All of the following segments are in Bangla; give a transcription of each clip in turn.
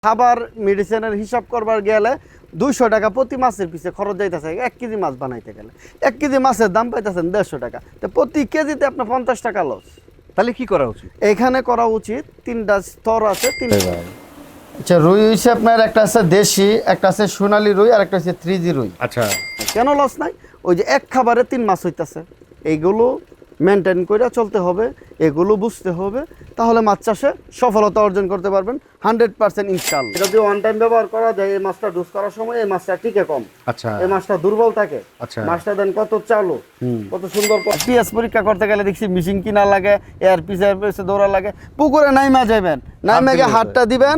খাবার মেডিসিনের হিসাব করবার গেলে 200 টাকা প্রতি মাছের পিছে খরচ যাইতেছে 1 কেজি মাছ বানাইতে গেলে। 1 কেজি মাছের দাম পাইতেছেন 150 টাকা, তো প্রতি কেজিতে আপনার 50 টাকা লস। তাহলে কি করা উচিত? এখানে করা উচিত 3টা স্তর আছে। আচ্ছা, রুই হচ্ছে আপনার একটা আছে দেশি, একটা আছে সোনালী রুই, আর একটা হচ্ছে 3G রুই। আচ্ছা, কেন লস নাই? ওই যে এক খাবারে 3 মাছ হইতাছে, এইগুলো মেনটেন করে চলতে হবে, এগুলো বুঝতে হবে, তাহলে মাছ চাষে সফলতা অর্জন করতে পারবেন 100% ইনশাআল্লাহ। এটা যদি ওয়ান টাইম ব্যবহার করা যায়, এই মাছটা ডুজ করার সময় এই মাছটা টিকে কম। আচ্ছা, এই মাছটা দুর্বল থাকে। আচ্ছা, মাছটা দেন কত চালু, কত সুন্দর। পিএস পরীক্ষা করতে গেলে দেখছি মেশিন কিনা লাগে, এর পিছে দৌড়া লাগে। পুকুরে নাইমা যাবেন, নাইমা গিয়ে হাতটা দিবেন,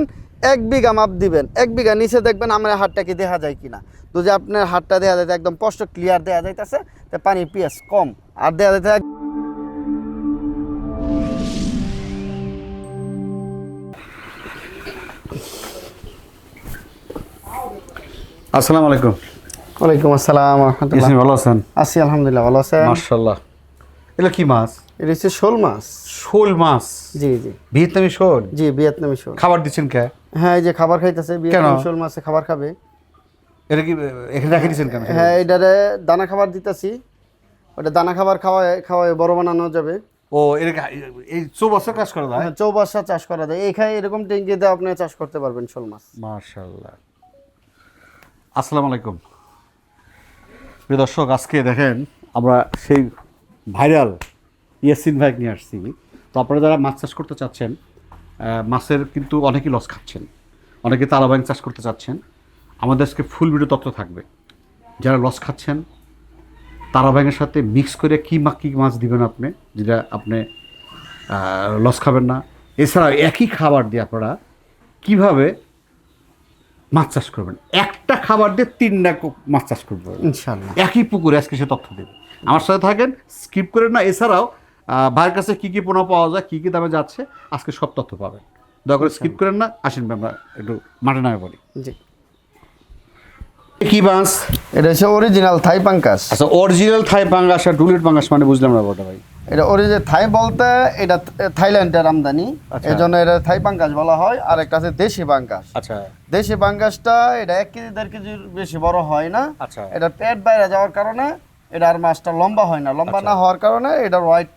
1 বিঘা মাপ দিবেন, 1 বিঘা নিচে দেখবেন আমার হাতটা কি দেখা যায় কিনা। তো যে আপনার হাতটা দেখা যায় একদম স্পষ্ট ক্লিয়ার দেখা যাইতেছে, তো পানির পিএস কম। আর দেখা যাইতে আসসালামু আলাইকুম। ওয়ালাইকুম আসসালাম ওয়া রাহমাতুল্লাহ। ভালো আছেন? আছি আলহামদুলিল্লাহ, ভালো আছেন? মাশাআল্লাহ। এটা কি মাছ? এটা হচ্ছে শোল মাছ। শোল মাছ? জি জি, ভিয়েতনামি শোল? জি ভিয়েতনামি শোল। খাবার দিচ্ছেন কে? হ্যাঁ, এই যে খাবার খাইতেছে, ভিয়েতনামি শোল মাছে খাবার খাবে। এটা কি এখানে রেখে দিচ্ছেন কেন? হ্যাঁ, এটারে দানা খাবার দিতেছি, ওটা দানা খাবার খাওয়ায় বড় বানানো যাবে। ও, এই চৌবাচ্চা কাজ করা যায়? হ্যাঁ, চৌবাচ্চা চাষ করা যায় এইখানে, এরকম ট্যাঙ্কিতে আপনি চাষ করতে পারবেন শোল মাছ। মাশাআল্লাহ। আসসালামু আলাইকুম প্রিয় দর্শক, আজকে দেখেন আমরা সেই ভাইরাল ইয়াসিন ভাই নিয়ে আসছি। তো আপনারা যারা মাছ চাষ করতে চাচ্ছেন, মাছের কিন্তু অনেকেই লস খাচ্ছেন, অনেকে তারাবাইন চাষ করতে চাচ্ছেন, আমাদের আজকে ফুল ভিডিও তথ্য থাকবে। যারা লস খাচ্ছেন তারাবাইনের সাথে মিক্স করে কী মাছ দিবেন আপনি, যেটা আপনি লস খাবেন না। এছাড়া একই খাবার দিয়ে আপনারা কীভাবে মাছ চাষ করবেন, একটা খাবার দিয়ে 3টা মাছ চাষ করবেন ইনশাআল্লাহ, একই পুকুরে। আজকে সে তথ্য দেবে, আমার সাথে থাকেন, স্কিপ করেন না। এছাড়াও ভাইয়ের কাছে কী কী পণ্য পাওয়া যায়, কী কী দামে যাচ্ছে, আজকে সব তথ্য পাবেন। দয়া করে স্কিপ করেন না। আসেন আমরা একটু মাঠে নামে বলি। জি, কি মাছ এটা হচ্ছে অরিজিনাল থাই পাঙ্গাস। আচ্ছা, অরিজিনাল থাই পাঙ্গাস আর ডুলেট পাঙ্গাস মানে বুঝলাম না বড় ভাই। এটা অরিজিনাল থাই বলতে এটা থাইল্যান্ডের আমদানি, এই জন্য এটা থাই পাঙ্গাস বলা হয়। আর একটা আছে দেশি পাঙ্গাস। আচ্ছা, দেশি পাঙ্গাসটা এটা 1 কেজি 1.5 কেজির বেশি বড় হয় না। আচ্ছা, এটা পেট বাইরে যাওয়ার কারণে এটার মাছটা লম্বা হয় না, লম্বা না হওয়ার কারণে এটার ওয়াইট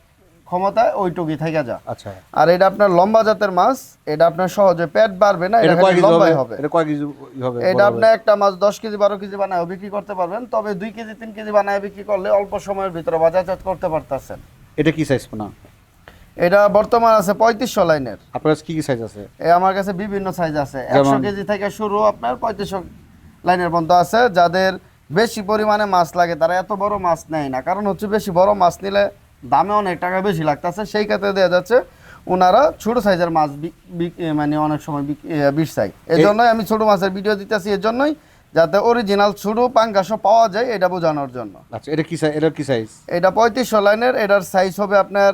ক্ষমতায় ওইটুকুই থেকে যায়। আচ্ছা, আর এটা আপনার লম্বা জাতের মাছ, এটা আপনার সহজে পেট বাড়বে না, এটা খালি লম্বাই হবে। এটা কয় কেজি হবে? এটা আপনি একটা মাছ 10 কেজি 12 কেজি বানায় বিক্রি করতে পারবেন, তবে 2 কেজি 3 কেজি বানায় বিক্রি করলে অল্প সময়ের ভিতরে বাজারজাত করতে পারতেছেন। এটা কি সাইজ না? এটা বর্তমান আছে 3500 লাইনের। আপনার কাছে কি কি সাইজ আছে? আমার কাছে বিভিন্ন সাইজ আছে, 100 কেজি থেকে শুরু আপনার 3500 লাইনের পর্যন্ত আছে। যাদের বেশি পরিমাণে মাছ লাগে তারা এত বড় মাছ নেয় না, কারণ হচ্ছে বেশি বড় মাছ নিলে দামে অনেক টাকা বেশি লাগতেছে। সেই ক্ষেত্রে দেওয়া যাচ্ছে ওনারা ছোট সাইজের মাছ মানে অনেক সময় বিষ চাই। এই জন্যই আমি ছোট মাছের ভিডিও দিতেছি, এর জন্যই যাতে অরিজিনাল ছোট পাঙ্গাসও পাওয়া যায় এটা বোঝানোর জন্য। আচ্ছা, এটা কি সাইজ? এটার কি সাইজ? এটা 3500 লাইনের, এটার সাইজ হবে আপনার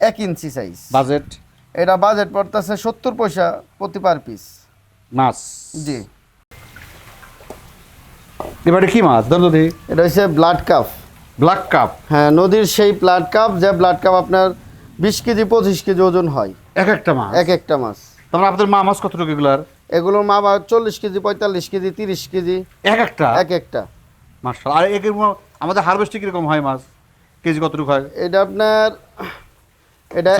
1 ইঞ্চি সাইজ। বাজেট? এটা বাজেট পড়তেছে 70 পয়সা প্রতি পার পিস মাছ। জি, এবারে কি মাছ? দন্দদি? এটা হচ্ছে ব্লাড কাপ। Black cup? হ্যাঁ, নদীর সেই ব্লাড কাপ, যে ব্লাড কাপ আপনার 20 কেজি 25 কেজি ওজন হয় এক একটা মাছ? এক একটা মাছ। তারপরে আপনাদের মা মাছ কতটুকু এগুলার? এগুলোর মা 40 কেজি 45 কেজি 30 কেজি এক একটা? এক একটা। মাশাআল্লাহ। আর আমাদের হারভেস্টে কিরকম হয় মাছ? কেজি কতটুকু হয়? এটা আপনার এটা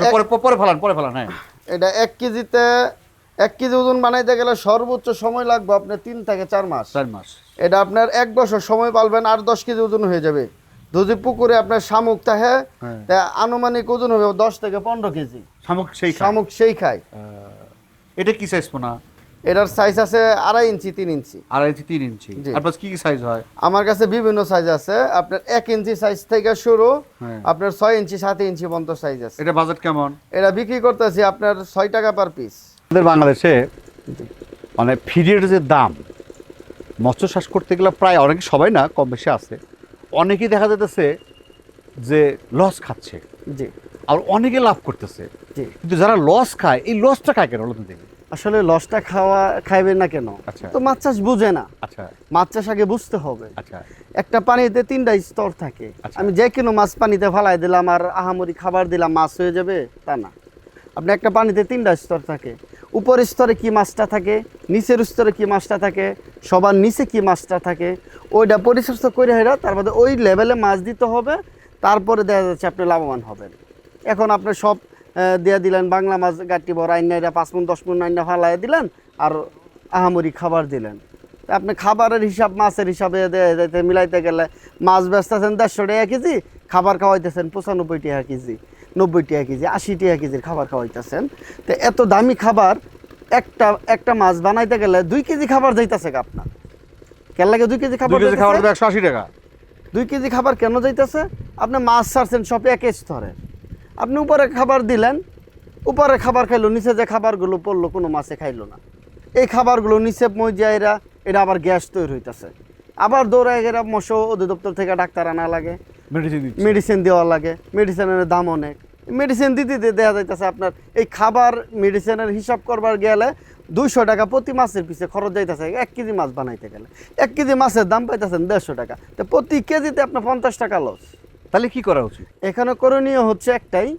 পরে ফেলান। হ্যাঁ, এটা 1 কেজিতে 1 কেজি ওজন বানাইতে গেলে সর্বোচ্চ সময় লাগবে আপনার 3 থেকে 4 মাস। 4 মাস? এটা আপনার 1 বছর সময় পালবেন আর 10 কেজি ওজন হয়ে যাবে। যদি পুকুরে আপনার শামুক থাকে তা আনুমানিক ওজন হবে 10 থেকে 15 কেজি। শামুক সেই খায়। এটা কি সাইজ পোনা? এটার সাইজ আছে 2.5 ইঞ্চি 3 ইঞ্চি। 2.5 ইঞ্চি 3 ইঞ্চি। আপনার কি কি সাইজ হয়? আমার কাছে বিভিন্ন সাইজ আছে, আপনার 1 ইঞ্চি সাইজ থেকে শুরু, আপনার 6 ইঞ্চি 7 ইঞ্চি পর্যন্ত সাইজ আছে। এটা বাজেট কেমন? এটা বিক্রি করতেছি আপনার 6 টাকা পার পিস। আমাদের বাংলাদেশে মানে ফিডের যে দাম, মৎস্য চাষ করতে গেলে প্রায় অনেকে, সবাই না, কম বেশি আছে, অনেকেই দেখা যাইতেছে যে লস খাচ্ছে, জি, আর অনেকে লাভ করতেছে। জি, কিন্তু যারা লস খায়, এই লসটা খায় কেন? আসলে লসটা খাইবে না কেন? আচ্ছা, তো মাছ চাষ বুঝে না। আচ্ছা, মাছ চাষ আগে বুঝতে হবে। আচ্ছা, একটা পানিতে 3টা স্তর থাকে। আমি যে কোনো মাছ পানিতে ফালাই দিলাম আর আহামরি খাবার দিলাম মাছ হয়ে যাবে তা না। আপনি একটা পানিতে 3টা স্তর থাকে। উপর স্তরে কি মাছটা থাকে, নিচের স্তরে কি মাছটা থাকে, সবার নিচে কি মাছটা থাকে, ওইটা পরিচর্যা করে হেরা তারপরে ওই লেভেলে মাছ দিতে হবে, তারপরে দেখা যাচ্ছে আপনি লাভবান হবেন। এখন আপনি সব দিয়ে দিলেন বাংলা মাছ গাঁটি বড় আইনাইরা 5 মণ 10 মণ আইনা ফালাই দিলেন আর আহামরি খাবার দিলেন। তা আপনি খাবারের হিসাব মাছের হিসাবে মিলাইতে গেলে মাছ বেচতেছেন 150 টাকা কেজি, খাবার খাওয়াইতেছেন 95 টাকা কেজি, 90 টাকা কেজি, 80 টাকা কেজির খাবার খাওয়াইতেছেন। তো এত দামি খাবার একটা মাছ বানাইতে গেলে 2 কেজি খাবার যাইতেছে আপনার। কেন লাগে 2 কেজি খাবার? 2 কেজি খাবার 180 টাকা। 2 কেজি খাবার কেন যাইতেছে? আপনি মাছ ছাড়ছেন সব এক স্তরে, আপনি উপরে খাবার দিলেন, উপরে খাবার খাইলো, নিচে যে খাবারগুলো পড়লো কোনো মাছে খাইলো না। এই খাবারগুলো নিচে মজাইরা এটা আবার গ্যাস তৈরি হইতেছে, আবার দৌড়ায় গেরা মৎস্য অধিদপ্তর থেকে ডাক্তার আনা লাগে, মেডিসিন দেওয়া লাগে, মেডিসিনের দাম অনেক। মেডিসিন দিতে দিতে দেখা যাইতেছে আপনার এই খাবার মেডিসিনের হিসাব করবার গেলে 200 টাকা প্রতি মাছের পিছে খরচ যাইতেছে 1 কেজি মাছ বানাইতে গেলে। 1 কেজি মাছের দাম পাইতেছেন 150 টাকা, তো প্রতি কেজিতে আপনার 50 টাকা লস। তাহলে কি করা উচিত? এখানে করণীয় হচ্ছে একটাই,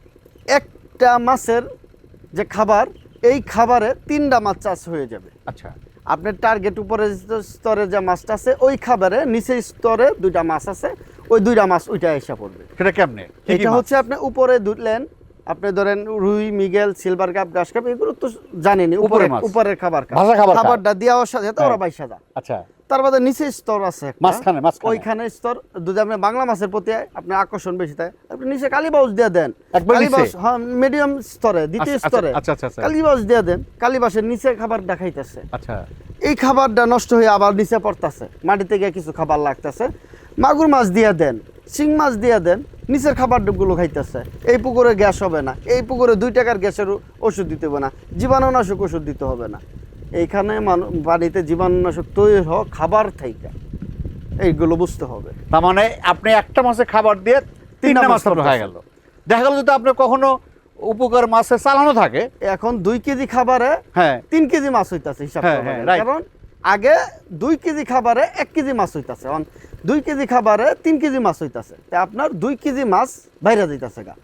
একটা মাছের যে খাবার, এই খাবারে 3টা মাছ চাষ হয়ে যাবে। আচ্ছা, আপনার টার্গেট উপরের স্তরে যে মাছটা আছে ওই খাবারে নিচের স্তরে 2টা মাছ আছে, ওই 2টা মাছ ওইটা এসে পড়বে। সেটা কেমনে? এটা হচ্ছে আপনি উপরে দুধলেন, আপনি ধরেন রুই, মিগেল, সিলভার কাপ, ঘাস কাপ, এগুলো তো জানেনি উপরের খাবারটা দেওয়ার সাথে ওরা 22 হাজার। আচ্ছা, তার বাদে নিচের স্তর আছে মাঝখানে ওইখানে স্তর, যদি আপনি বাংলা মাছের প্রতি আপনি আকর্ষণ বেশি থাকে আপনি নিচে কালীবাউস দিয়ে দেন, কালীবাউস হ্যাঁ মিডিয়াম স্তরে, দ্বিতীয় স্তরে কালীবাউস দিয়ে দেন, কালীবাউসের নিচে খাবার দেখাইতেছে। আচ্ছা, এই খাবারটা নষ্ট হয়ে আবার নিচে পড়তেছে, মাটিতে গিয়ে কিছু খাবার লাগতেছে, মাগুর মাছ দিয়ে দেন, শিং মাছ দিয়ে দেন, নিচের খাবারগুলো খাইতেছে। এই পুকুরে গ্যাস হবে না, এই পুকুরে 2 টাকার গ্যাসের ওষুধ দিতে হবে না, জীবাণুনাশক ওষুধ দিতে হবে না। এইখানে পানিতে জীবাণুনাশক তৈরি হওয়া খাবার থেকে এইগুলো বুঝতে হবে। তার মানে আপনি একটা মাছে খাবার দিয়ে 3টা মাছ হয়ে গেল। দেখা গেল যদি আপনি কখনো উপকার মাছে চালানো থাকে, এখন 2 কেজি খাবারে 3 কেজি মাছ হইতাছে হিসাব করবেন, কারণ আগে 2 কেজি খাবারে 1 কেজি মাছ হইতাছে, এখন 2 কেজি খাবারে 3 কেজি মাছ হইতাছে। তাই আপনার 2 কেজি মাছ বাইরে যাইতাছে গা।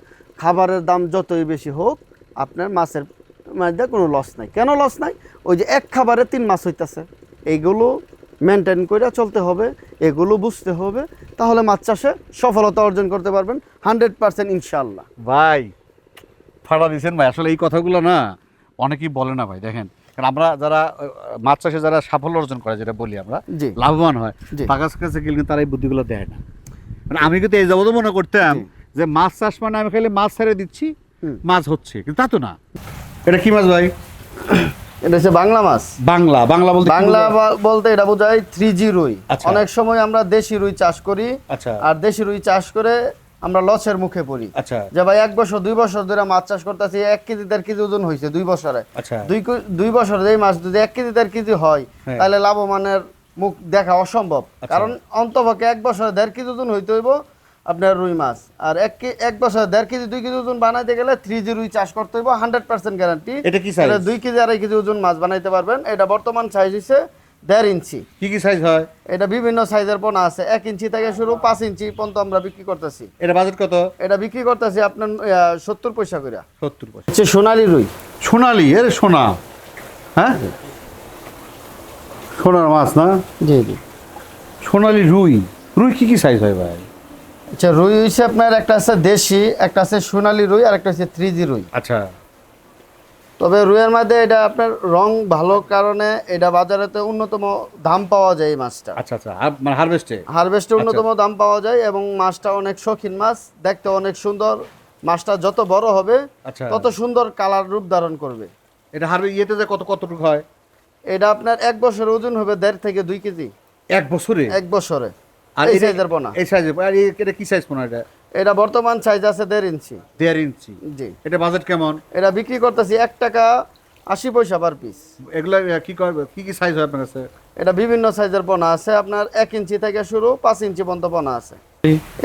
খাবারের দাম যতই বেশি হোক আপনার মাছের মধ্যে কোনো লস নাই। কেন লস নাই? ওই যে এক খাবারে 3 মাছ হইতাছে, এইগুলো মেনটেন করে চলতে হবে, এগুলো বুঝতে হবে, তাহলে মাছ চাষে সফলতা অর্জন করতে পারবেন 100% ইনশাআল্লাহ। ভাই ফাড়া দিয়েছেন ভাই, আসলে এই কথাগুলো না অনেকেই বলে না ভাই। দেখেন, কারণ আমরা যারা মাছ চাষে যারা সাফল্য অর্জন করে, যেটা বলি আমরা লাভবান হয়, তার কাছে গেলে তারা এই বুদ্ধিগুলো দেয় না। মানে আমি কিন্তু এই যাবত মনে করতাম যে মাছ চাষ মানে আমি খালি মাছ ছেড়ে দিচ্ছি, মাছ হচ্ছে, কিন্তু তা তো না। এটা কি মাছ ভাই? এটা হচ্ছে বাংলা মাছ। বাংলা বলতে এটা বোঝায় 3G রুই। অনেক সময় আমরা দেশি রুই চাষ করি, আর দেশি রুই চাষ করে আমরা লসের মুখে পড়ি। যে ভাই 1 বছর 2 বছর ধরে মাছ চাষ করতেছি, 1 কেজি 1.5 কেজি ওজন হয়েছে 2 বছরে। 2 বছরে এই মাছ যদি 1 কেজি 1.5 কেজি হয়, তাহলে লাভবানের মুখ দেখা অসম্ভব। কারণ অন্তপক্ষে 1 বছরে 1.5 কেজি ওজন হইতে হইব আপনার রুই মাছ, আর 1 বছরে 1.5 কেজি 2 কেজি ওজন বানাইতে গেলে 3G রুই চাষ করতে হইব, 100% গ্যারান্টি। এটা কি সাইজ? 2 কেজি 2.5 কেজি ওজন মাছ বানাইতে পারবেন। এটা বর্তমান সাইজ হচ্ছে 1.5 ইঞ্চি। কি সাইজ হয়? এটা বিভিন্ন সাইজের পোনা আছে, 1 ইঞ্চি থেকে শুরু 5 ইঞ্চি পর্যন্ত আমরা বিক্রি করতেছি। এটা বাজেট কত? এটা বিক্রি করতেছি আপনার 70 পয়সা করে। 70 পয়সা। হচ্ছে সোনালী রুই। সোনালী? এর সোনা, হ্যাঁ সোনার মাছ না? জি জি, সোনালী রুই। রুই কি সাইজ হয় ভাই? আচ্ছা, রুই হচ্ছে আপনার একটা আছে দেশি, একটা আছে সোনালী রুই, আর একটা হচ্ছে 3G রুই। আচ্ছা, তবে রুইয়ের মধ্যে এটা আপনার রং ভালো কারণে এটা বাজারেতে উন্নতম দাম পাওয়া যায় এই মাছটা। আচ্ছা আচ্ছা, মানে হারভেস্টে উন্নতম দাম পাওয়া যায়, এবং মাছটা অনেক শৌখিন মাছ, দেখতে অনেক সুন্দর। মাছটা যত বড় হবে তত সুন্দর কালার রূপ ধারণ করবে। এটা ইয়েতে যে কতটুকু হয়? এটা আপনার 1 বছরের ওজন হবে 1.5 থেকে 2 কেজি। 1 বছরে? 1 বছরে। আর এই সাইজের পোনা? এই সাইজের। আর এটা কি সাইজ পোনা? এটা বর্তমান সাইজ আছে 1.5 ইঞ্চি। 1.5 ইঞ্চি? জি। এটা বাজেট কেমন? এটা বিক্রি করতেছি 1 টাকা 80 পয়সা পার পিস। এগুলা কি সাইজ হয় আপনার কাছে? এটা বিভিন্ন সাইজের পোনা আছে, আপনার 1 ইঞ্চি থেকে শুরু 5 ইঞ্চি পর্যন্ত পোনা আছে।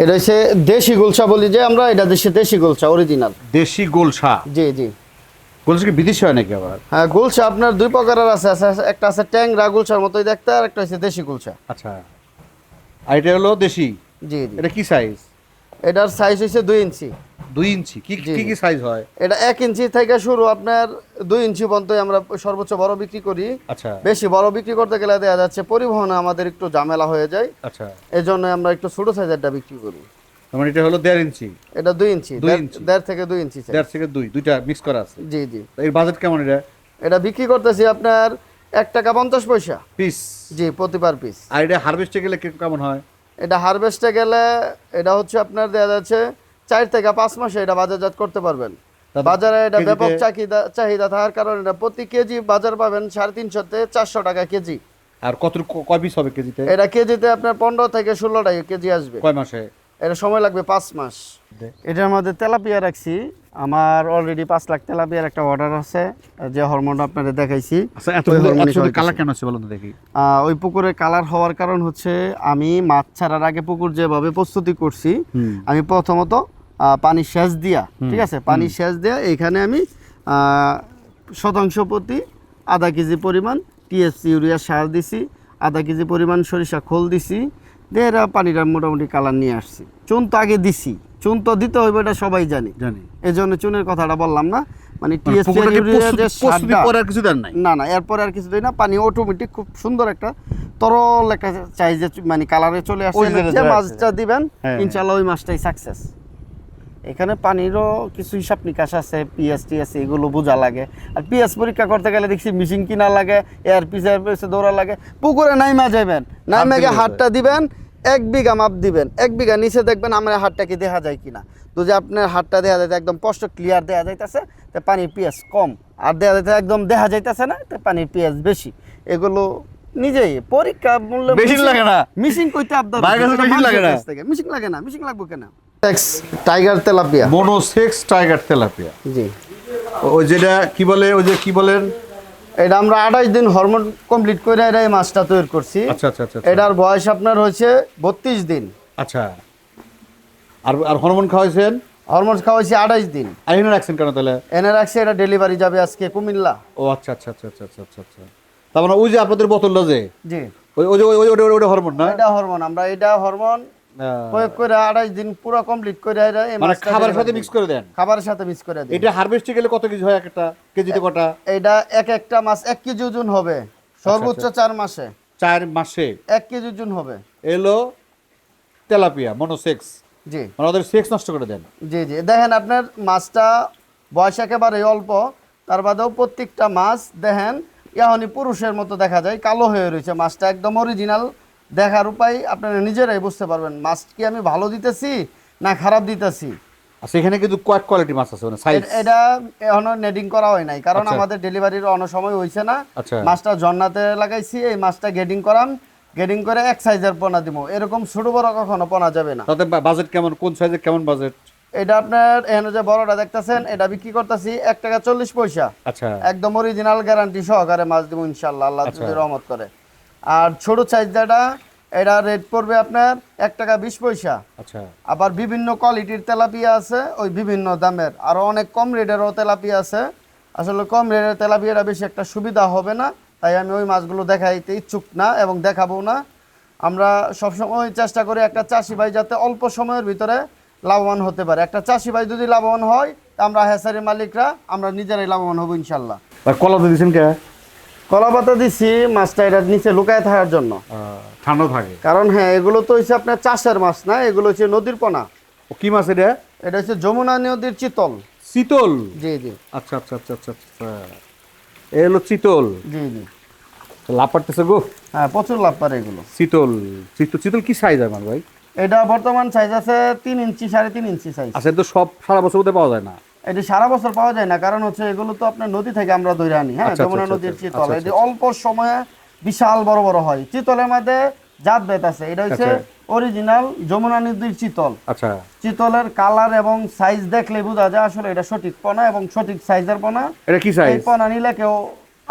এটা হচ্ছে দেশি গোলসা বলি যে আমরা, এটা দেশি গোলসা অরিজিনাল। দেশি গোলসা? জি জি। গোলসা কি বিদেশি হয় নাকি আবার? হ্যাঁ, গোলসা আপনার 2 প্রকারের আছে। একটা আছে ট্যাংরা গোলসার মতোই দেখতে, আর একটা হচ্ছে দেশি গোলসা। আচ্ছা, আর এটা হলো দেশি? জি জি। এটা কি সাইজ? এটার সাইজ হচ্ছে 2 ইঞ্চি। 2 ইঞ্চি কি জি, কি জি। সাইজ হয়? এটা 1 ইঞ্চি থেকে শুরু, আপনার 2 ইঞ্চি পর্যন্ত আমরা সর্বোচ্চ বড় বিক্রি করি। আচ্ছা বেশি বড় বিক্রি করতে গেলে দেখা যাচ্ছে পরিবহনে আমাদের একটু ঝামেলা হয়ে যায়, আচ্ছা, এই জন্য আমরা একটু ছোট সাইজেরটা বিক্রি করি। তার মানে এটা হলো 1.5 ইঞ্চি, এটা 2 ইঞ্চি, 2 ইঞ্চি। 1.5 থেকে 2 ইঞ্চি size। 1.5 থেকে 2 দুইটা মিক্স করা আছে। জি জি। তো এর বাজেট কেমন এটা? এটা বিক্রি করতেছি আপনার 1 টাকা 50 পয়সা। পিস। জি, প্রতি পার পিস। আর এটা হারভেস্টে গেলে কেমন হয়? এটা হারভেস্টে গেলে এটা হচ্ছে আপনার দেওয়া যাচ্ছে 4 থেকে 5 মাসে এটা বাজারজাত করতে পারবেন। তা বাজারে এটা কেজিতে- ব্যাপক চাহিদা থাকার কারণে এটা প্রতি কেজি বাজার পাবেন 350 থেকে 400 টাকা কেজি। আর কয় পিস হবে কেজিতে? এটা কেজিতে আপনার 15 থেকে 16 টাকা কেজি আসবে। কয় মাসে? এটা সময় লাগবে 5 মাস। এটার মধ্যে তেলাপিয়া রাখছি, আমার অলরেডি 5 লাখ তেলাপিয়ার একটা অর্ডার আছে, যে হরমোনটা আপনাদের দেখাইছি। আচ্ছা, এত ওই হরমোনই সুন্দর সবাই কালার খাচ্ছে। কেন আছে বলুন তো দেখি। ওই পুকুরে কালার হওয়ার কারণ হচ্ছে আমি মাছ ছাড়ার আগে পুকুর যেভাবে প্রস্তুতি করছি, আমি প্রথমত পানি সেচ দিয়া, ঠিক আছে, পানি সেচ দিয়া এখানে আমি শতাংশ প্রতি আধা কেজি পরিমাণ টিএসপি ইউরিয়া সার দিছি, আধা কেজি পরিমাণ সরিষা খোল দিছি, দিয়ে এরা পানিটা মোটামুটি কালার নিয়ে আসছি। চুন তো আগে দিছি, চুন তো দিতে হইবে, এটা সবাই জানি, এই জন্য চুনের কথাটা বললাম না। মানে টিএসপি ইউরিয়া যে সারটা, পরে আর কিছু দেন নাই? না না, এরপরে আর কিছু দিই না, পানি অটোমেটিক খুব সুন্দর একটা তরল একটা চাইজে মানে কালারে চলে আসে। ওই যে যে মাছটা দিবেন হ্যাঁ। ইনশাআল্লাহ ওই মাছটাই সাকসেস। এখানে পানিরও কিছু হিসাব নিকাশ আছে, পিএসটি এগুলো বোঝা লাগে। আর পিএস পরীক্ষা করতে গেলে দেখছি মেশিন কিনা লাগে, এয়ার পিসে দৌড়া লাগে। পুকুরে নাইমা যাবেন, নাইমা গিয়ে হাতটা দিবেন, 1 বিঘা মাপ দিবেন, 1 বিঘা নিচে দেখবেন আমার হাতটা কি দেখা যায় কিনা। তো যে আপনার হাতটা দেখা যায় একদম স্পষ্ট ক্লিয়ার দেখা যাইতেছে, তো পানির পিএস কম, আর দেখা যাইতে একদম দেখা যাইতেছে না, তো পানির পিএস বেশি। এগুলো নিজেই পরীক্ষা মূল্য মেশিন লাগে না? মিশিং কইতে আপনার বাইরের কাছে মেশিন লাগে না? মিশিং লাগে না, মিশিং লাগবে কেন? Tiger tilapia, monosex tiger tilapia. জি। ওই যেটা কি বলে, ওই যে কি বলেন? এটা আমরা 28 দিন হরমোন কমপ্লিট করে এটা এই মাছটা তৈরি করছি। আচ্ছা আচ্ছা আচ্ছা। এটার বয়স আপনার হয়েছে 32 দিন। আচ্ছা, আর হরমোন খাওয়াইছেন? হরমোন খাওয়াইছি 28 দিন। আর এনে রাখছেন কেন তাহলে? এনে রাখছি, এটা ডেলিভারি যাবে আজকে কুমিল্লা। ও আচ্ছা আচ্ছা আচ্ছা আচ্ছা আচ্ছা আচ্ছা আচ্ছা। তার মানে ওই যে আপনাদের বোতলটা যে, জি, ওই ওই ওই ওই হরমোন না? এটা হরমোন, আমরা এটা হরমোন প্রয়োগ করে 28 দিন পুরো কমপ্লিট করে এটা এই মানে মাছটা খাবারের সাথে delivery মিক্স করে দেন? খাবারের সাথে মিক্স করে দিই। এটা হারভেস্টে গেলে কত কেজি হয় একটা কেজিতে? কটা? এটা একটা মাছ 1 কেজি ওজন হবে সর্বোচ্চ 4 মাসে। 4 মাসে 1 কেজি ওজন হবে। এলো তেলাপিয়া মনোসেক্স, জি মানে ওদের সেক্স নষ্ট করে দেন। জি জি। দেখেন আপনার মাছটা বয়স একেবারে অল্প, তার বাদেও প্রত্যেকটা মাছ দেখেন এখনই পুরুষের মতো দেখা যায়, কালো হয়ে রয়েছে মাছটা, একদম অরিজিনাল। দেখার উপায় আপনারা নিজেরাই বুঝতে পারবেন মাছ কি আমি ভালো দিতেছি না খারাপ দিতেছি। আচ্ছা, এখানে কিন্তু কয়েক কোয়ালিটি মাছ আছে, মানে সাইজ। এটা এখনো নেডিং করা হয় নাই, কারণ আচ্ছা। আমাদের ডেলিভারির অন্য সময় হয়েছে না। আচ্ছা। মাছটা জন্নাতে লাগাইছি, এই মাছটা গেডিং করাম, গেডিং করে 1 সাইজের পোনা দিব, এরকম ছোট বড় কখনো পোনা যাবে না। তাতে বাজেট কেমন, কোন সাইজের কেমন বাজেট? এটা আপনার এখানে যে বড়টা দেখতেছেন এটা বিক্রি করতেছি 1 টাকা 40 পয়সা। আচ্ছা একদম অরিজিনাল গ্যারান্টি সহকারে মাছ দিব ইনশাআল্লাহ, আল্লাহ আচ্ছা। যদি রহমত করে। আর ছোট সাইজ যেটা, এটা রেট পড়বে আপনার 1 টাকা 20 পয়সা। আচ্ছা আবার বিভিন্ন কোয়ালিটির তেলাপিয়া আছে, ওই বিভিন্ন দামের, আরো অনেক কম রেটেরও তেলাপিয়া আছে। আসলে কম রেটের তেলাপিয়াটা বেশি একটা সুবিধা হবে না, তাই আমি ওই মাছগুলো দেখাইতে ইচ্ছুক না এবং দেখাবো না। আমরা সবসময় চেষ্টা করি একটা চাষি ভাই যাতে অল্প সময়ের ভিতরে লাভবান হতে পারে। একটা চাষি ভাই যদি লাভবান হয়, তা আমরা হ্যাচারির মালিকরা আমরা নিজেরাই লাভবান হব ইনশাল্লাহ। আর কলা তো দিয়েছেন কে? কলা পাতা দিছি মাছটা এটার নিচে লুকায় থাকার জন্য, ঠান্ডা থাকে। কারণ হ্যাঁ এগুলো তো হচ্ছে আপনার চাষের মাছ না, এগুলো হচ্ছে নদীর পোনা। ও কি মাছ এটা? এটা হচ্ছে যমুনা নদীর চিতল। চিতল? জি জি আচ্ছা আচ্ছা আচ্ছা আচ্ছা আচ্ছা, এ হলো চিতল। জি জি। লাভ পারতেছে গো। হ্যাঁ, প্রচুর লাভ পারে এগুলো। চিতল চিতল কি সাইজ আমার ভাই? এটা বর্তমান সাইজ আছে 3 ইঞ্চি 3.5 ইঞ্চি সাইজ। আচ্ছা, তো সব সারা বছর মধ্যে পাওয়া যায় না? এটি সারা বছর পাওয়া যায় না, কারণ হচ্ছে এগুলো তো আপনার নদী থেকে আমরা ধরে আনি। হ্যাঁ, আচ্ছা, যমুনা আচ্ছা, নদীর আচ্ছা, চিতল, আচ্ছা, এটি অল্প সময়ে বিশাল বড় বড় হয়। চিতলের মধ্যে জাত ভেদ আছে, এটা হচ্ছে আচ্ছা। অরিজিনাল যমুনা নদীর চিতল। আচ্ছা চিতলের কালার এবং সাইজ দেখলে বোঝা যায় আসলে এটা সঠিক পোনা এবং সঠিক সাইজের পোনা। এটা কি এই সাইজ? পোনা নিলে কেউ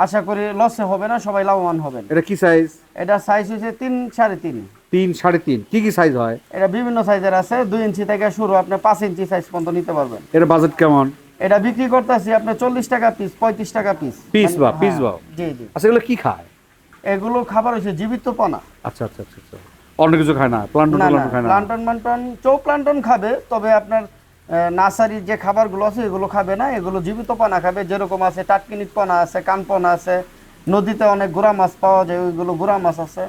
আশা করি লসে হবে না, সবাই লাভবান হবেন। এটা কি সাইজ? এটা সাইজ হচ্ছে 3 3.5। 3 3.5। কি কি সাইজ হয়? এটা বিভিন্ন সাইজের আছে, 2 ইঞ্চি থেকে শুরু, আপনি 5 ইঞ্চি সাইজ পর্যন্ত নিতে পারবেন। এর বাজেট কেমন? এটা বিক্রি করতেছি আপনি 40 টাকা পিস, 35 টাকা পিস। পিস বা পিস বা? জি জি। আচ্ছা, এগুলো কি খায়? এগুলো খাবার হচ্ছে জীবিত পোনা। আচ্ছা আচ্ছা আচ্ছা আচ্ছা, অন্য কিছু খায় না? প্লান্টন না না, খায় না? প্লান্টন চৌ প্লান্টন খাবে, তবে আপনার নার্সারির যে খাবারগুলো আছে এগুলো খাবে না, এগুলো জীবিত পোনা খাবে। যেরকম আছে টাটকিনিট পোনা আছে, কান পোনা আছে, নদীতে অনেক গুড়া মাছ পাওয়া যায়, ওইগুলো গুড়া মাছ আছে।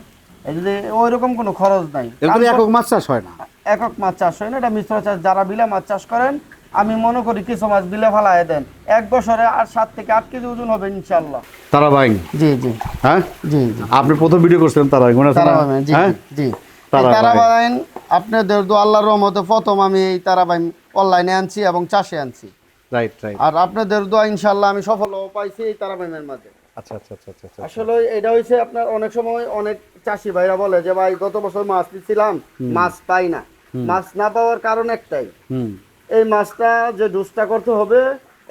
এই যদি ওই রকম কোনো খরচ নাই, এগুলো একক মাছ চাষ হয় না, একক মাছ চাষ হয় না, এটা মিশ্র চাষ। যারা বিলে মাছ চাষ করেন, আমি মনে করি কিছু মাছ বিলে ফালায় দেন, 1 বছরে আর 7 থেকে 8 কেজি ওজন হবে ইনশাল্লাহ। তারাবাইন, জি জি হ্যাঁ জি জি আপনি প্রথম ভিডিও করছেন তারাবাইন, মনে আছে না? তারাবাইন, জি হ্যাঁ জি। তারাবাইন। তারাবাইন আপনাদের তো আল্লাহর রহমতে প্রথম আমি এই তারাবাইন অনলাইনে আনছি এবং চাষে আনছি। Right right. আর আপনাদের দোয়া ইনশাল্লাহ আমি সফলও পাইছি এই তারাবাইনের মাঝে। আচ্ছা আচ্ছা আচ্ছা আচ্ছা আচ্ছা। আসলে এটা হইছে আপনার অনেক সময় অনেক চাষি ভাইরা বলে যে ভাই গত বছর মাছ দিছিলাম, মাছ পাই না। মাছ না পাওয়ার কারণ একটাই, হুম, এই মাছটা যে ডোজটা করতে হবে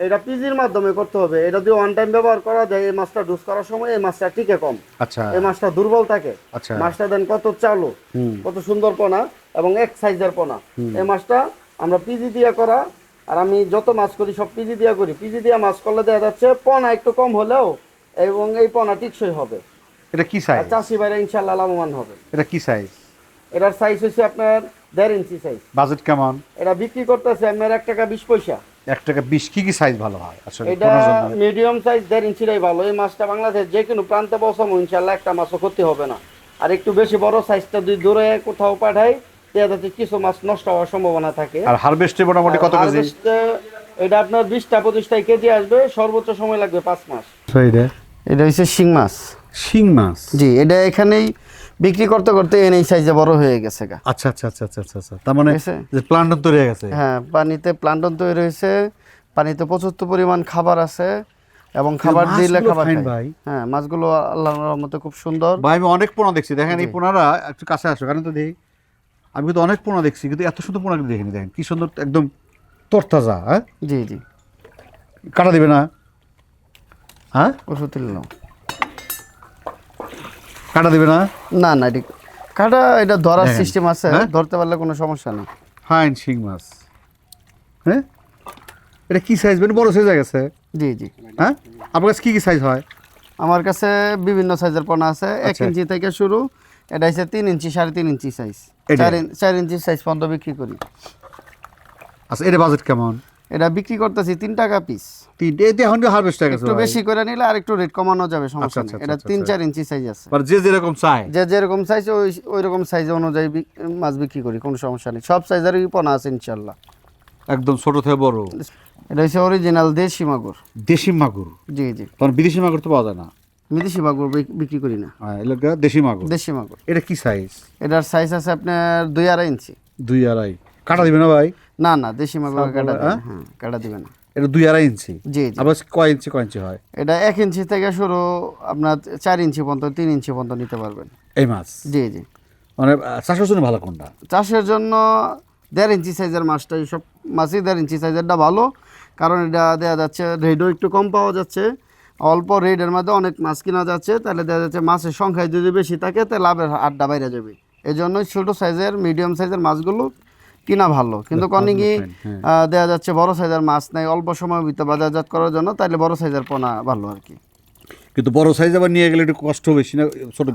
এটা পিজির মাধ্যমে করতে হবে। এটা যদি ওয়ান টাইম ব্যবহার করা যায়, এই মাছটা ডোজ করার সময় এই মাছটা টিকে কম, আচ্ছা এই মাছটা দুর্বল থাকে। আচ্ছা। মাছটা দেন কত চালু, হুম, কত সুন্দর পোনা এবং এক সাইজের পোনা। এই মাছটা আমরা পিজি দিয়ে করা, আর আমি যত মাছ করি সব পিজি দিয়া করি। পিজি দিয়া মাছ করলে দেখা যাচ্ছে পোনা একটু কম হলেও এবং এই পোনা টিকসই হবে, এটা কি আর সাইজ? চাষি ভাইরা ইনশাল্লাহ লাভবান হবে। এটা কি সাইজ? এটার সাইজ হচ্ছে আপনার 1.5 ইঞ্চি সাইজ। বাজেট কেমন? এটা বিক্রি করতেছে আপনার 1 টাকা 20 পয়সা। 1 টাকা 20। কি কি সাইজ ভালো হয় আসলে এটা কোন জন্য? মিডিয়াম সাইজ 1.5 ইঞ্চিটাই ভালো। এই মাছটা বাংলাদেশ যে কোনো প্রান্তে পৌঁছাবো ইনশাল্লাহ একটা মাছও ক্ষতি হবে না। আর একটু বেশি বড় সাইজটা যদি দূরে কোথাও পাঠাই দেখা যাচ্ছে কিছু মাছ নষ্ট হওয়ার সম্ভাবনা থাকে। আর হারভেস্টে মোটামুটি কত কেজি? হারভেস্টে এটা আপনার 20-25 কেজি আসবে, সর্বোচ্চ সময় লাগবে 5 মাস। এটা হচ্ছে শিং মাছ। শিং মাছ? জি, এটা এখানেই বিক্রি করতে করতে এই সাইজে বড় হয়ে গেছে গা। আচ্ছা আচ্ছা আচ্ছা আচ্ছা আচ্ছা আচ্ছা। তার মানে ঠিক আছে? যে প্লান্টন তৈরি হয়ে গেছে। হ্যাঁ, পানিতে প্লান্টন তৈরি হয়েছে, পানিতে প্রচুর পরিমাণ খাবার আছে এবং খাবার দিলে মাছগুলো খাবার fine খায়। ভাই। হ্যাঁ, মাছগুলো আল্লাহর রহমতে খুব সুন্দর। ভাই আমি অনেক পোনা দেখছি, দেখেন এই পোনারা একটু কাছে আসো কারণ তো দেখি, আমি কিন্তু অনেক পোনা দেখছি কিন্তু এত সুন্দর পোনা কিন্তু দেখিনি। দেখেন কি সুন্দর, একদম তরতাজা। হ্যাঁ, জি জি, কাটা দিবে না? হ্যাঁ, ওষুধ দিলাম। কাটা দিবে না? না না, এটি কাটা, এটা ধরার দেখেন, সিস্টেম আছে, হ্যাঁ? ধরতে পারলে কোনো সমস্যা নেই। ফাইন শিং মাছ। হ্যাঁ, এটা কি সাইজ? মানে বড় সাইজ হয়ে গেছে। জি জি, হ্যাঁ, আপনার কাছে কি কি সাইজ হয়? আমার কাছে বিভিন্ন সাইজের পোনা আছে, 1 আচ্ছা। ইঞ্চি থেকে শুরু। এটা হচ্ছে 3 ইঞ্চি, 3.5 ইঞ্চি সাইজ, এটা? 4 ইঞ্চি সাইজ পর্যন্ত বিক্রি করি। আচ্ছা, এটা বাজেট কেমন? এটা বিক্রি করতেছি 3 টাকা পিস। তিনটে এতে এখন হারভেস্ট হয়ে গেছে একটু ভাই। বেশি করে নিলে আর একটু রেট কমানো যাবে, সমস্যা আচ্ছা, নেই। আচ্ছা, এটা আচ্ছা, 3-4 ইঞ্চি সাইজ আছে। আর যে যেরকম চায়। যে যেরকম সাইজ ওই রকম সাইজ অনুযায়ী মাছ বিক্রি করি, কোনো সমস্যা নেই। সব সাইজেরই পোনা আছে ইনশাল্লাহ। একদম ছোট থেকে বড়। এটা হচ্ছে অরিজিনাল দেশি মাগুর। দেশি মাগুর? জি জি, তখন বিদেশি মাগুর তো পাওয়া যায় না। বিদেশি মাগুর বিক্রি করি না, এলাকা দেশি মাগুর। দেশি মাগুর। এটা কি সাইজ? এটার সাইজ আছে আপনার 2-2.5 ইঞ্চি। 2.5? কাটা দিবে না ভাই? না না, দেশি মাগুর সাপ কাটা বলে, দিবে না। হ্যাঁ, কাটা দিবে না। এটা 2.5 ইঞ্চি? জি জি, আবার কয় ইঞ্চি কয় ইঞ্চি হয়? এটা 1 ইঞ্চি থেকে শুরু, আপনার 4 ইঞ্চি পর্যন্ত, 3 ইঞ্চি পর্যন্ত নিতে পারবেন। এই মাছ জি জি, মানে চাষের জন্য ভালো কোনটা? চাষের জন্য 1.5 ইঞ্চি সাইজের মাছটাই, সব মাছই 1.5 ইঞ্চি সাইজেরটা ভালো, কারণ এটা দেওয়া যাচ্ছে রেটও একটু কম পাওয়া যাচ্ছে। অল্প রেটের মধ্যে অনেক মাছ কিনা যাচ্ছে, তাহলে দেখা যাচ্ছে মাছের সংখ্যায় যদি বেশি থাকে তাহলে লাভের আড্ডা বাইরে যাবে। এই জন্যই ছোটো সাইজের, মিডিয়াম সাইজের মাছগুলো কিনা ভালো। কিন্তু কনে কি দেওয়া যাচ্ছে বড় সাইজের মাছ নাই, অল্প সময়ের ভিতরে বাজারজাত করার জন্য, তাহলে বড় সাইজের পোনা ভালো আর কি। কিন্তু বড় সাইজ আবার নিয়ে গেলে একটু কষ্ট বেশি না ছোট?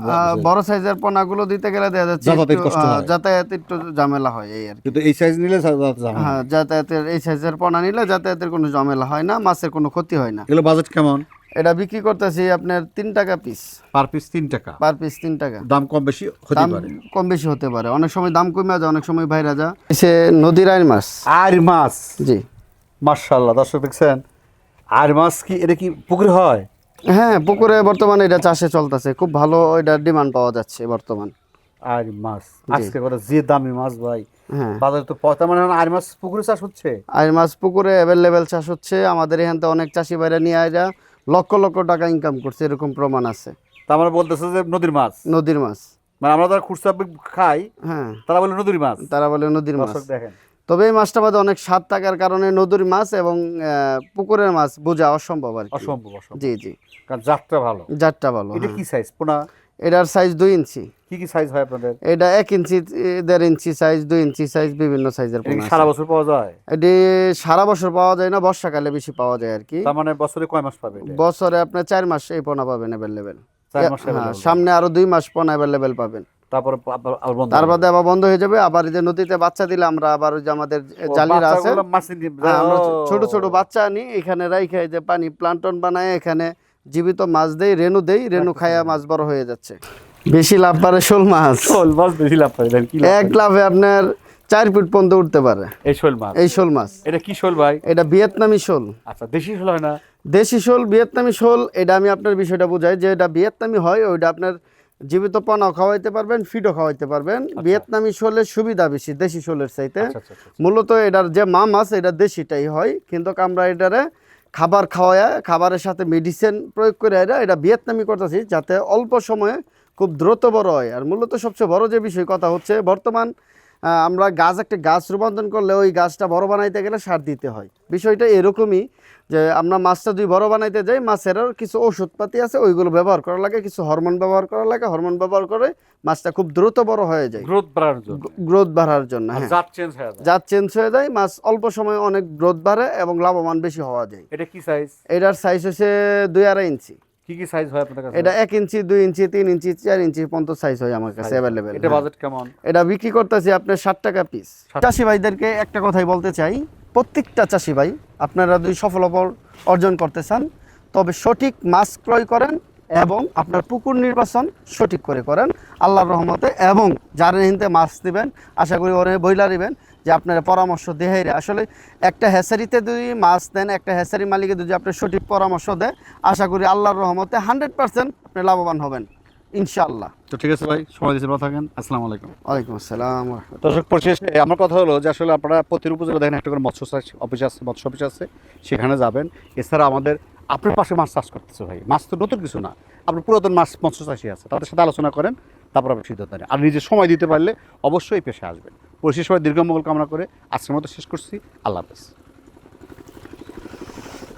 বড় সাইজের পোনাগুলো দিতে গেলে দেখা যাচ্ছে যাতায়াতের কষ্ট হয়। যাতায়াতের একটু ঝামেলা হয় এই আর কি। কিন্তু এই সাইজ নিলে ঝামেলা। হ্যাঁ, যাতায়াতের এই সাইজের পোনা নিলে যাতায়াতের কোনো ঝামেলা হয় না, মাছের কোনো ক্ষতি হয় না। এগুলো বাজেট কেমন? এটা বিক্রি করতেছি আপনার 3 টাকা পিস। পার পিস 3 টাকা? পার পিস 3 টাকা। দাম কম বেশি হতে দাম পারে? কম বেশি হতে পারে, অনেক সময় দাম কমে যায়, অনেক সময় বাইরে যায়। সে নদীর আইর মাছ। আর মাছ? জি, মাশাআল্লাহ, দর্শক দেখছেন আর মাছ কি এটা কি পুকুরে হয়? হ্যাঁ, পুকুরে বর্তমানে এটা চাষে চলতেছে, খুব ভালো এটার ডিমান্ড পাওয়া যাচ্ছে বর্তমান। আর মাছ আজকে করে যে দামি মাছ ভাই, হ্যাঁ, বাজারে তো পয়সা, মানে আর মাছ পুকুরে চাষ হচ্ছে? আইর মাছ পুকুরে অ্যাভেলেবেল চাষ হচ্ছে, আমাদের এখান থেকে অনেক চাষি বাইরে নিয়ে আইরা লক্ষ লক্ষ টাকা ইনকাম করছে, এরকম প্রমাণ আছে। তার মানে বলতেছে যে নদীর মাছ? নদীর মাছ, মানে আমরা যারা খুচরা খাই হ্যাঁ, তারা বলে নদীর মাছ। তারা বলে নদীর মাছ। দর্শক দেখেন, তবে এই মাছটা মধ্যে অনেক স্বাদ থাকার কারণে নদীর মাছ এবং পুকুরের মাছ বোঝা অসম্ভব আর কি। অসম্ভব অসম্ভব। জি জি, কারণ জাতটা ভালো। জাতটা ভালো। এটা কি সাইজ পোনা? এটার সাইজ 2 ইঞ্চি। কি কি সাইজ হয় আপনাদের? এটা 1 ইঞ্চি, 1.5 ইঞ্চি সাইজ, 2 ইঞ্চি সাইজ, বিভিন্ন সাইজের এটা পোনা কি আছে। সারা বছর পাওয়া যায়? এটি সারা বছর পাওয়া যায় না, বর্ষাকালে বেশি পাওয়া যায় আর কি। তার মানে বছরে কয় মাস পাবে এটা? বছরে আপনার 4 মাস এই পোনা পাবেন অ্যাভেলেবেল। 4 মাস হ্যাঁ, available। সামনে আরো 2 মাস পোনা অ্যাভেলেবেল পাবেন। তারপরে আবার বন্ধ তার বাদে আবার বন্ধ হয়ে যাবে। আবার এই যে নদীতে বাচ্চা দিলে আমরা আবার ওই যে আমাদের জালিরা আছে, হ্যাঁ, আমরা ছোট ছোট বাচ্চা আনি এখানে রাইখে এই যে পানি প্লান্টন বানায় এখানে জীবিত মাছ দেই, রেণু দেই, রেণু খায়া মাছ বড় হয়ে যাচ্ছে। বেশি লাভ পারে শোল মাছ। শোল মাছ বেশি লাভ পাই দেন কি এক লাভে আপনার 4 ফিট পর্যন্ত উঠতে পারে এই শোল মাছ। এই শোল মাছ। এটা কি শোল ভাই? এটা ভিয়েতনামি শোল। আচ্ছা, দেশি শোল হয় না? দেশি শোল, ভিয়েতনামি শোল। এটা আমি আপনার বিষয়টা বুঝাই যে এটা ভিয়েতনামি হয়, ওইটা আপনার জীবিত পানাও খাওয়াইতে পারবেন, ফিডও খাওয়াইতে পারবেন। ভিয়েতনামি শোলের সুবিধা বেশি দেশি শোলের চাইতে। আচ্ছা আচ্ছা আচ্ছা। মূলত এটার যে মাছ এটা দেশিটাই হয়, কিন্তু আমরা এটারে খাবার খাওয়ায়, খাবারের সাথে মেডিসিন প্রয়োগ করে এটা ভিয়েতনামি করতেছি যাতে অল্প সময়ে খুব দ্রুত বড় হয়। আর মূলত সবচেয়ে বড় যে বিষয় কথা হচ্ছে বর্তমান আমরা একটা গাছ রূপান্তর করলে ওই গাছটা বড় বানাইতে গেলে সার দিতে হয়। বিষয়টা এরকমই যে আমরা মাছটা যদি বড় বানাইতে যাই, মাছের কিছু ওষুধপাতি আছে ওইগুলো ব্যবহার করা লাগে, কিছু হরমোন ব্যবহার করা লাগে। হরমোন ব্যবহার করে মাছটা খুব দ্রুত বড় হয়ে যায়, গ্রোথ বাড়ার জন্য। গ্রোথ বাড়ার জন্য। হ্যাঁ, জাত চেঞ্জ হয়ে যায়। জাত চেঞ্জ হয়ে যায়, মাছ অল্প সময়ে অনেক গ্রোথ বাড়ে এবং লাভবান বেশি হওয়া যায়। এটা কি সাইজ? এটার সাইজ হচ্ছে 2.5 ইঞ্চি। কি কি সাইজ হয় আপনাদের কাছে? এটা 1 ইঞ্চি, 2 ইঞ্চি, 3 ইঞ্চি, 4 ইঞ্চি পর্যন্ত সাইজ হয় আমার কাছে অ্যাভেলেবেল। এটা বাজেট কেমন? এটা বিক্রি করতেছি আপনার 60 টাকা পিস। চাষি ভাইদেরকে একটা কথাই বলতে চাই, প্রত্যেকটা চাষি ভাই আপনারা যদি সফলতা অর্জন করতে চান তবে সঠিক মাছ ক্রয় করেন এবং আপনার পুকুর নির্বাচন সঠিক করে করেন আল্লাহর রহমতে। এবং যারা হিনতে মাছ দিবেন আশা করি ওরা বইলা দিবেন যে আপনারা পরামর্শ দেহের আসলে একটা হ্যাচারিতে যদি মাছ দেন, একটা হ্যাচারি মালিকে যদি আপনার সঠিক পরামর্শ দেয়, আশা করি আল্লাহর রহমতে 100% আপনি লাভবান হবেন ইনশাআল্লাহ। তো ঠিক আছে ভাই, সময় দিয়েছেন, ভালো থাকেন। আসসালামু আলাইকুম। ওয়ালাইকুম আসসালাম। দর্শক পরিশেষে আমার কথা হলো যে আসলে আপনারা প্রতির উপজেলা দেখেন একটা করে মৎস্য অফিস আছে, মৎস্য অফিস আছে, সেখানে যাবেন। এছাড়া আমাদের আপনার পাশে মাছ চাষ করতেছে ভাই, মাছ তো নতুন কিছু না, আপনার পুরাতন মাছ মৎস্য চাষী আছে, তাদের সাথে আলোচনা করেন, তারপর আপনি সিদ্ধান্ত নেন। আর নিজে সময় দিতে পারলে অবশ্যই পেশে আসবেন। পরিশেষ সবাই দীর্ঘ মঙ্গল কামনা করে আজকের মতো শেষ করছি। আল্লাহ হাফেজ।